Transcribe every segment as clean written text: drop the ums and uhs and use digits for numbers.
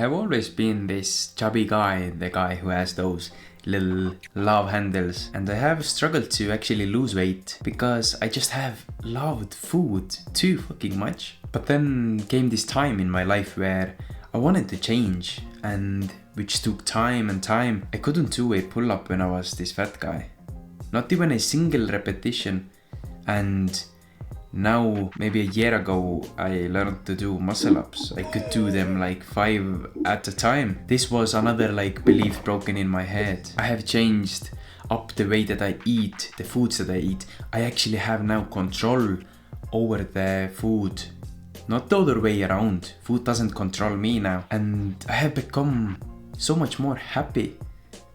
have always been this chubby guy, the guy who has those little love handles, and I have struggled to actually lose weight because I just have loved food too fucking much. But then came this time in my life where I wanted to change, and which took time and time. I couldn't do a pull-up when I was this fat guy, not even a single repetition. And now, maybe a year ago, I learned to do muscle ups. I could do them like 5 at a time. This was another like belief broken in my head. I have changed up the way that I eat, the foods that I eat. I actually have now control over the food, not the other way around. Food doesn't control me now. And I have become so much more happy.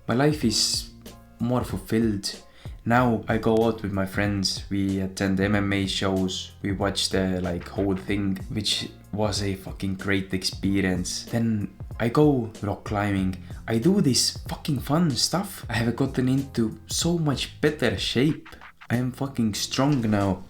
My life is more fulfilled. Now I go out with my friends, we attend MMA shows, we watch the like whole thing, which was a fucking great experience. Then I go rock climbing, I do this fucking fun stuff. I have gotten into so much better shape. I am fucking strong now.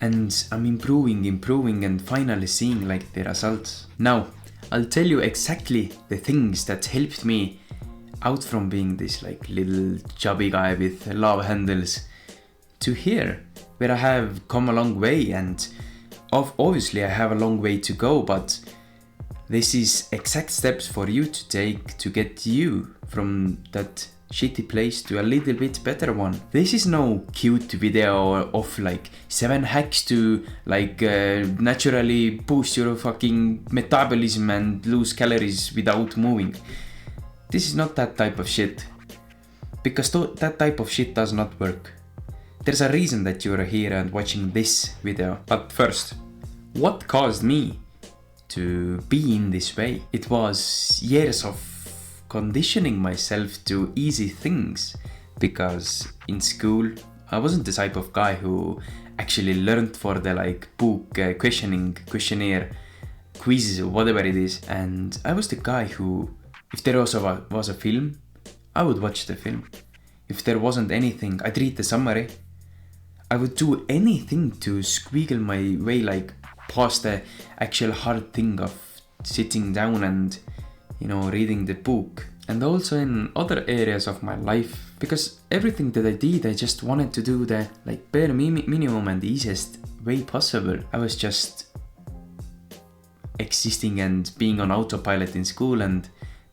And I'm improving and finally seeing like the results. Now, I'll tell you exactly the things that helped me out from being this like little chubby guy with love handles to here, where I have come a long way. And obviously I have a long way to go, but this is exact steps for you to take to get you from that shitty place to a little bit better one. This is no cute video of like 7 hacks to like naturally boost your fucking metabolism and lose calories without moving. This is not that type of shit, because that type of shit does not work. There's a reason that you're here and watching this video. But first, what caused me to be in this way? It was years of conditioning myself to easy things, because in school I wasn't the type of guy who actually learned for the like book questionnaire quizzes or whatever it is. And I was the guy who, if there was a film, I would watch the film. If there wasn't anything, I'd read the summary. I would do anything to squiggle my way like past the actual hard thing of sitting down and, you know, reading the book. And also in other areas of my life, because everything that I did, I just wanted to do the like bare minimum and the easiest way possible. I was just existing and being on autopilot in school, and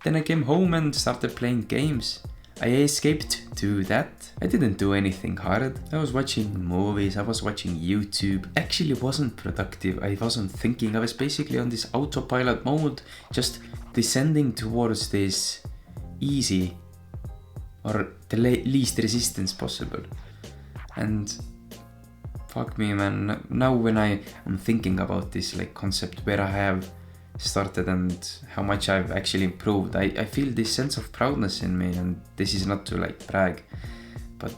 then I came home and started playing games. I escaped to that. I didn't do anything hard. I was watching movies, I was watching YouTube. Actually wasn't productive, I wasn't thinking. I was basically on this autopilot mode, just descending towards this easy or the least resistance possible. And fuck me, man. Now when I am thinking about this like concept, where I have started and how much I've actually improved, I feel this sense of proudness in me. And this is not to like brag, but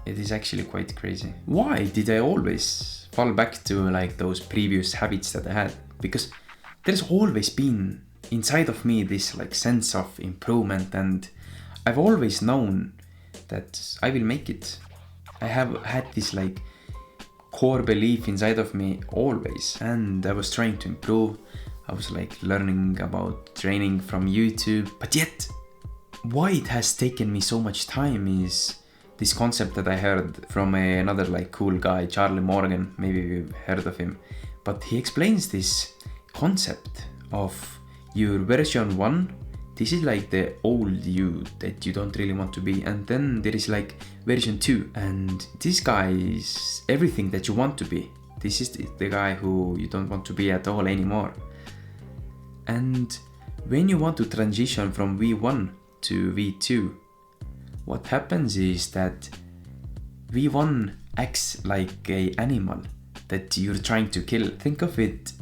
it is actually quite crazy. Why did I always fall back to like those previous habits that I had? Because there's always been inside of me this like sense of improvement, and I've always known that I will make it. I have had this like core belief inside of me always, and I was trying to improve. I was like learning about training from YouTube, but yet why it has taken me so much time is this concept that I heard from another like cool guy, Charlie Morgan. Maybe you've heard of him, but he explains this concept of your version 1. This is like the old you that you don't really want to be, and then there is like version 2, and this guy is everything that you want to be. This is the guy who you don't want to be at all anymore. And when you want to transition from V1 to V2, what happens is that V1 acts like an animal that you're trying to kill. Think of it,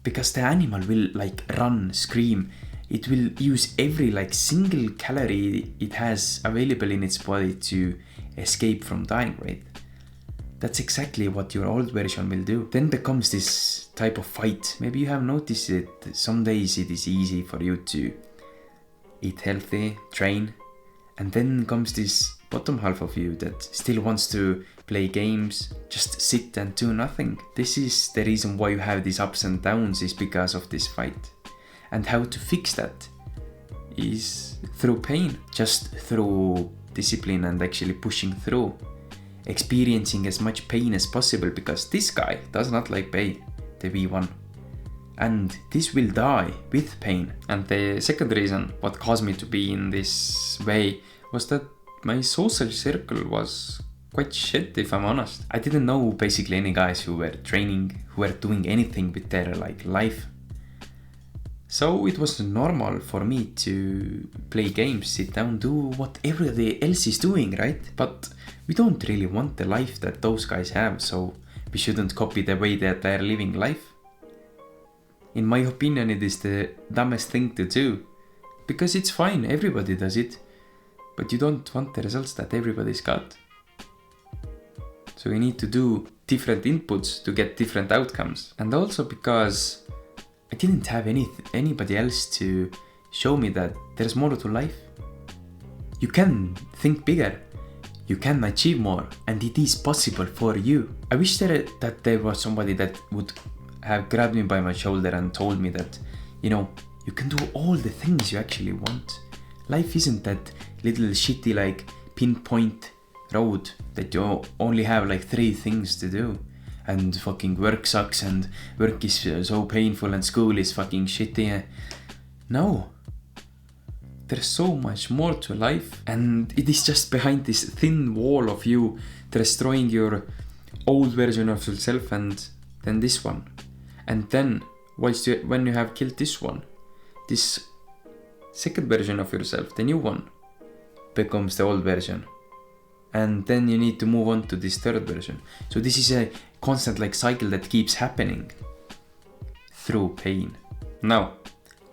because the animal will like run, scream. It will use every like single calorie it has available in its body to escape from dying, right? That's exactly what your old version will do. Then becomes this type of fight. Maybe you have noticed it. Some days it is easy for you to eat healthy, train, and then comes this bottom half of you that still wants to play games, just sit and do nothing. This is the reason why you have these ups and downs, is because of this fight. And how to fix that is through pain, just through discipline and actually pushing through, experiencing as much pain as possible, because this guy does not like pain, the V1. And this will die with pain. And the second reason what caused me to be in this way was that my social circle was quite shit, if I'm honest. I didn't know basically any guys who were training, who were doing anything with their life. So it was normal for me to play games, sit down, do what everybody else is doing, right? But we don't really want the life that those guys have, so we shouldn't copy the way that they're living life. In my opinion, it is the dumbest thing to do, because it's fine, everybody does it, but you don't want the results that everybody's got. So you need to do different inputs to get different outcomes. And also because I didn't have anybody else to show me that there's more to life. You can think bigger, you can achieve more, and it is possible for you. I wish that there was somebody that would have grabbed me by my shoulder and told me that, you can do all the things you actually want. Life isn't that little shitty pinpoint road that you only have 3 things to do, and fucking work sucks and work is so painful and school is fucking shitty. No, there's so much more to life, and it is just behind this thin wall of you destroying your old version of yourself and then this one, and then when you have killed this one, this second version of yourself, the new one, becomes the old version. And then you need to move on to this third version. So this is a constant cycle that keeps happening through pain. Now,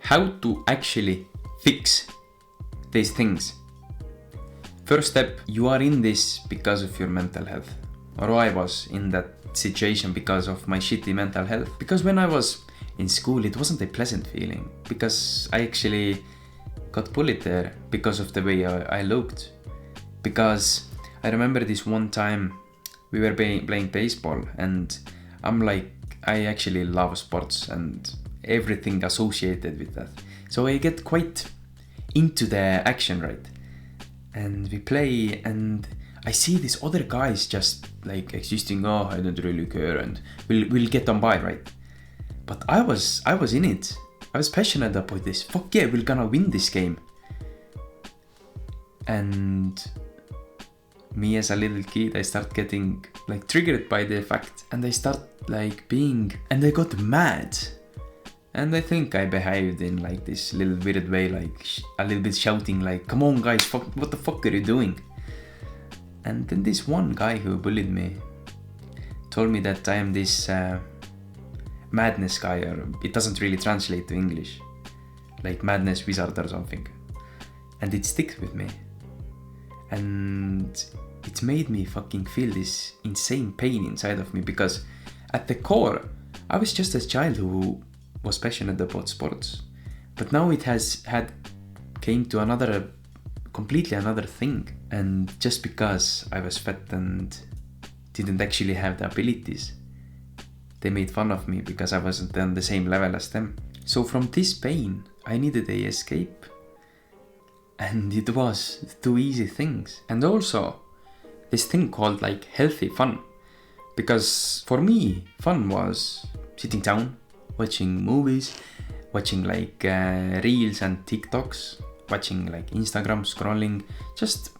how to actually fix these things? First step, you are in this because of your mental health. Or I was in that situation because of my shitty mental health. Because when I was in school, it wasn't a pleasant feeling, because I actually got bullied there because of the way I looked. Because I remember this one time we were playing baseball, and I actually love sports and everything associated with that. So I get quite into the action, right? And we play, and I see these other guys just existing, oh, I don't really care, and we'll get on by, right? But I was in it. I was passionate about this. Fuck yeah, we're gonna win this game. And me as a little kid, I start getting triggered by the fact, and I start and I got mad. And I think I behaved in this little weird way, a little bit shouting come on guys, what the fuck are you doing? And then this one guy who bullied me told me that I am this madness guy, or it doesn't really translate to English, madness wizard or something. And it sticks with me. And it made me fucking feel this insane pain inside of me, because at the core, I was just a child who was passionate about sports. But now it came to completely another thing. And just because I was fat and didn't actually have the abilities, they made fun of me because I wasn't on the same level as them. So from this pain, I needed a escape. And it was 2 easy things. And also this thing called healthy fun. Because for me, fun was sitting down, watching movies, watching reels and TikToks, watching Instagram, scrolling, just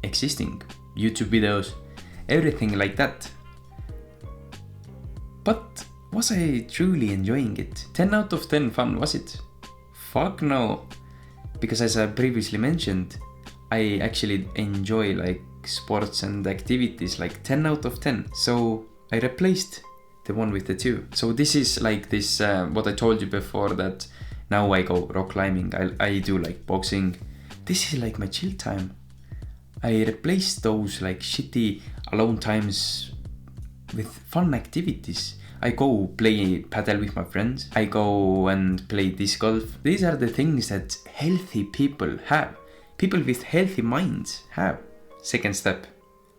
existing, YouTube videos, everything like that. But was I truly enjoying it? 10 out of 10 fun, was it? Fuck no. Because as I previously mentioned, I actually enjoy sports and activities 10 out of 10. So I replaced the 1 with the 2. So this is this, what I told you before, that now I go rock climbing, I do boxing. This is my chill time. I replaced those shitty alone times with fun activities. I go play paddle with my friends. I go and play disc golf. These are the things that healthy people have. People with healthy minds have. Second step,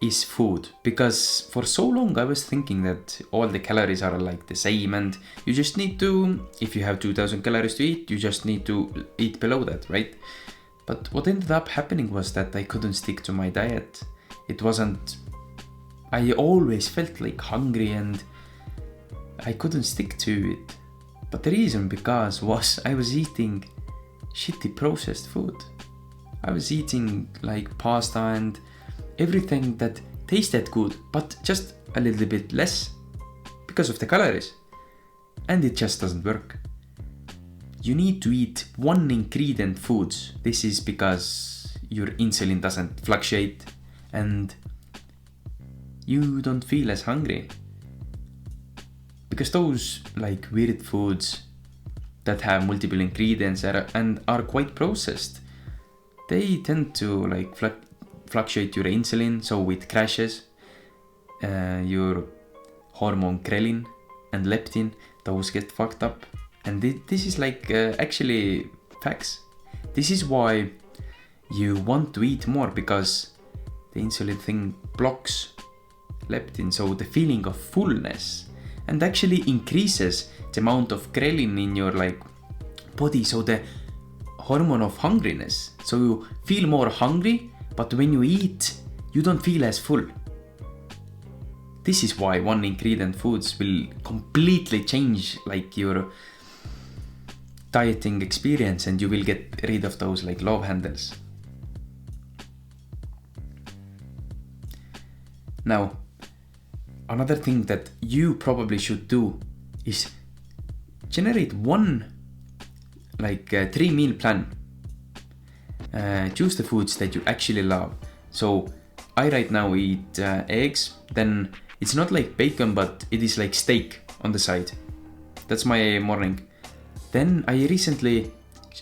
is food, because for so long I was thinking that all the calories are like the same and you just need to, if you have 2000 calories to eat, you just need to eat below that, right? But what ended up happening was that I couldn't stick to my diet. I always felt like hungry and I couldn't stick to it. But the reason was I was eating shitty processed food. I was eating like pasta and everything that tasted good, but just a little bit less because of the calories. And it just doesn't work. You need to eat one ingredient foods. This is because your insulin doesn't fluctuate and you don't feel as hungry. Because those like weird foods that have multiple ingredients and are quite processed, they tend to like fluctuate your insulin, so it crashes. Your hormone ghrelin and leptin, those get fucked up. And this is like actually facts. This is why you want to eat more, because the insulin thing blocks leptin, so the feeling of fullness, and actually increases the amount of ghrelin in your like body, so the hormone of hungriness. So you feel more hungry, but when you eat, you don't feel as full. This is why one ingredient foods will completely change like your dieting experience, and you will get rid of those like love handles. Now, another thing that you probably should do is generate one like 3-meal plan. Choose the foods that you actually love. So I right now eat eggs, then it's not like bacon, but it is like steak on the side. That's my morning. Then I recently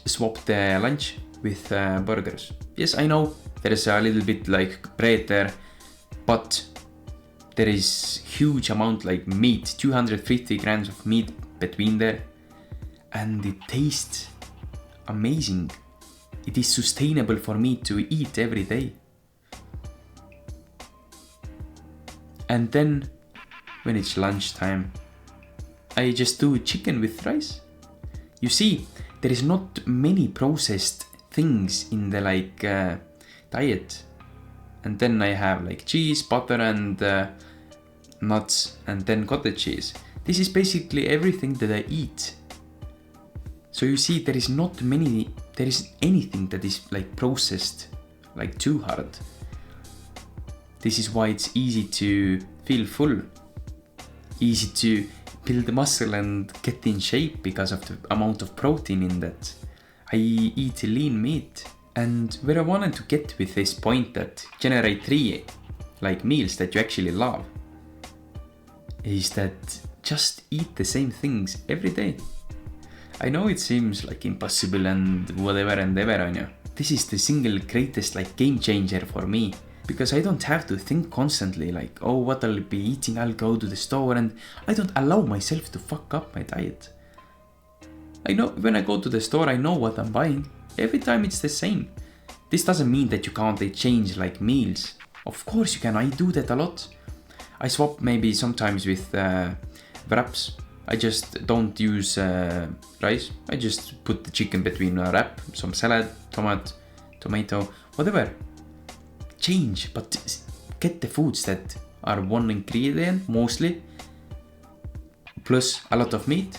swapped the lunch with burgers. Yes, I know there's a little bit like bread there, but there is huge amount like meat, 250 grams of meat between there, and it tastes amazing. It is sustainable for me to eat every day. And then when it's lunchtime, I just do chicken with rice. You see, there is not many processed things in the like diet. And then I have like cheese, butter and nuts, and then cottage cheese. This is basically everything that I eat. So you see, there is anything that is like processed like too hard. This is why it's easy to feel full, easy to build muscle and get in shape because of the amount of protein in that. I eat lean meat. And where I wanted to get with this point, that generate 3 like meals that you actually love, is that just eat the same things every day. I know it seems like impossible and whatever and ever, This is the single greatest like game changer for me, because I don't have to think constantly like, oh, what I'll be eating, I'll go to the store, and I don't allow myself to fuck up my diet. I know when I go to the store, I know what I'm buying. Every time it's the same. This doesn't mean that you can't change like meals. Of course you can, I do that a lot. I swap maybe sometimes with wraps. I just don't use rice. I just put the chicken between a wrap, some salad, tomato, whatever. Change, but get the foods that are one ingredient mostly, plus a lot of meat,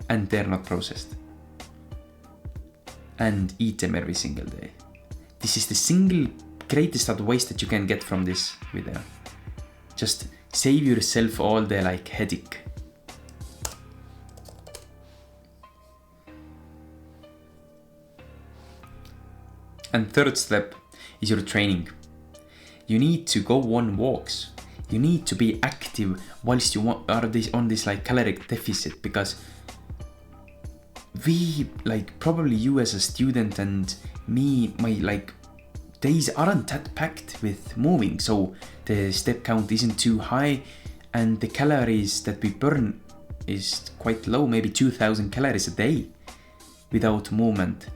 and they're not processed. And eat them every single day. This is the single greatest advice that you can get from this video. Just save yourself all the like headache. And third step is your training. You need to go on walks. You need to be active whilst you are on this like caloric deficit, because we like, probably you as a student and me, my like days aren't that packed with moving, so the step count isn't too high and the calories that we burn is quite low, maybe 2000 calories a day without movement.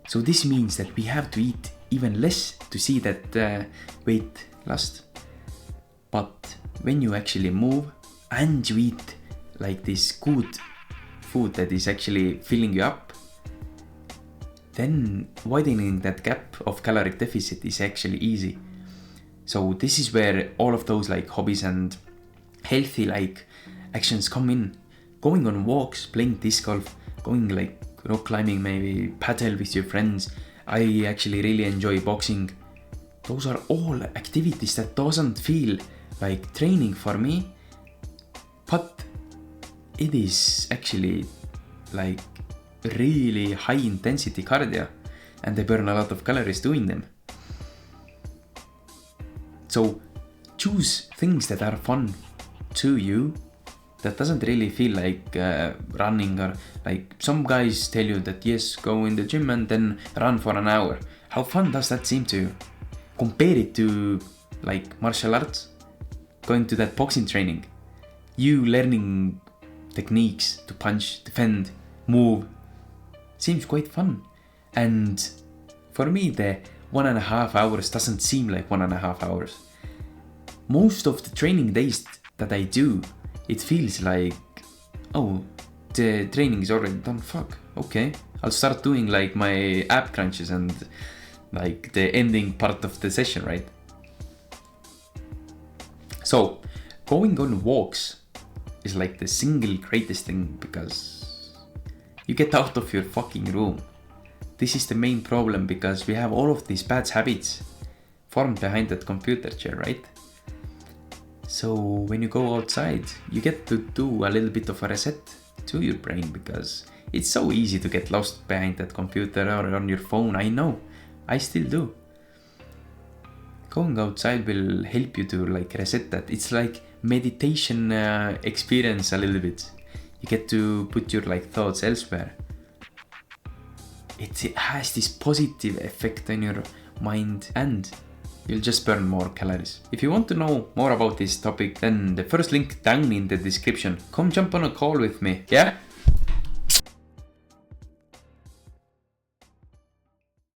So this means that we have to eat even less to see that weight lust. But when you actually move and you eat like this good food that is actually filling you up, then widening that gap of caloric deficit is actually easy. So this is where all of those like hobbies and healthy like actions come in. Going on walks, playing disc golf, going like rock climbing, maybe paddle with your friends. I actually really enjoy boxing. Those are all activities that doesn't feel like training for me, but it is actually like really high intensity cardio, and I burn a lot of calories doing them. So choose things that are fun to you, that doesn't really feel like running, or like some guys tell you that yes, go in the gym and then run for an hour. How fun does that seem to you? Compare it to like martial arts, going to that boxing training, you learning techniques to punch, defend, move, seems quite fun. And for me, the 1.5 hours doesn't seem like 1.5 hours. Most of the training days that I do, it feels like, oh, the training is already done, fuck, okay. I'll start doing like my ab crunches and like the ending part of the session, right? So going on walks is like the single greatest thing, because you get out of your fucking room. This is the main problem, because we have all of these bad habits formed behind that computer chair, right? So when you go outside, you get to do a little bit of a reset to your brain, because it's so easy to get lost behind that computer or on your phone. I know, I still do. Going outside will help you to like reset that. It's like meditation experience a little bit. You get to put your like thoughts elsewhere. It has this positive effect on your mind, and you'll just burn more calories. If you want to know more about this topic, then the first link down in the description. Come jump on a call with me, yeah?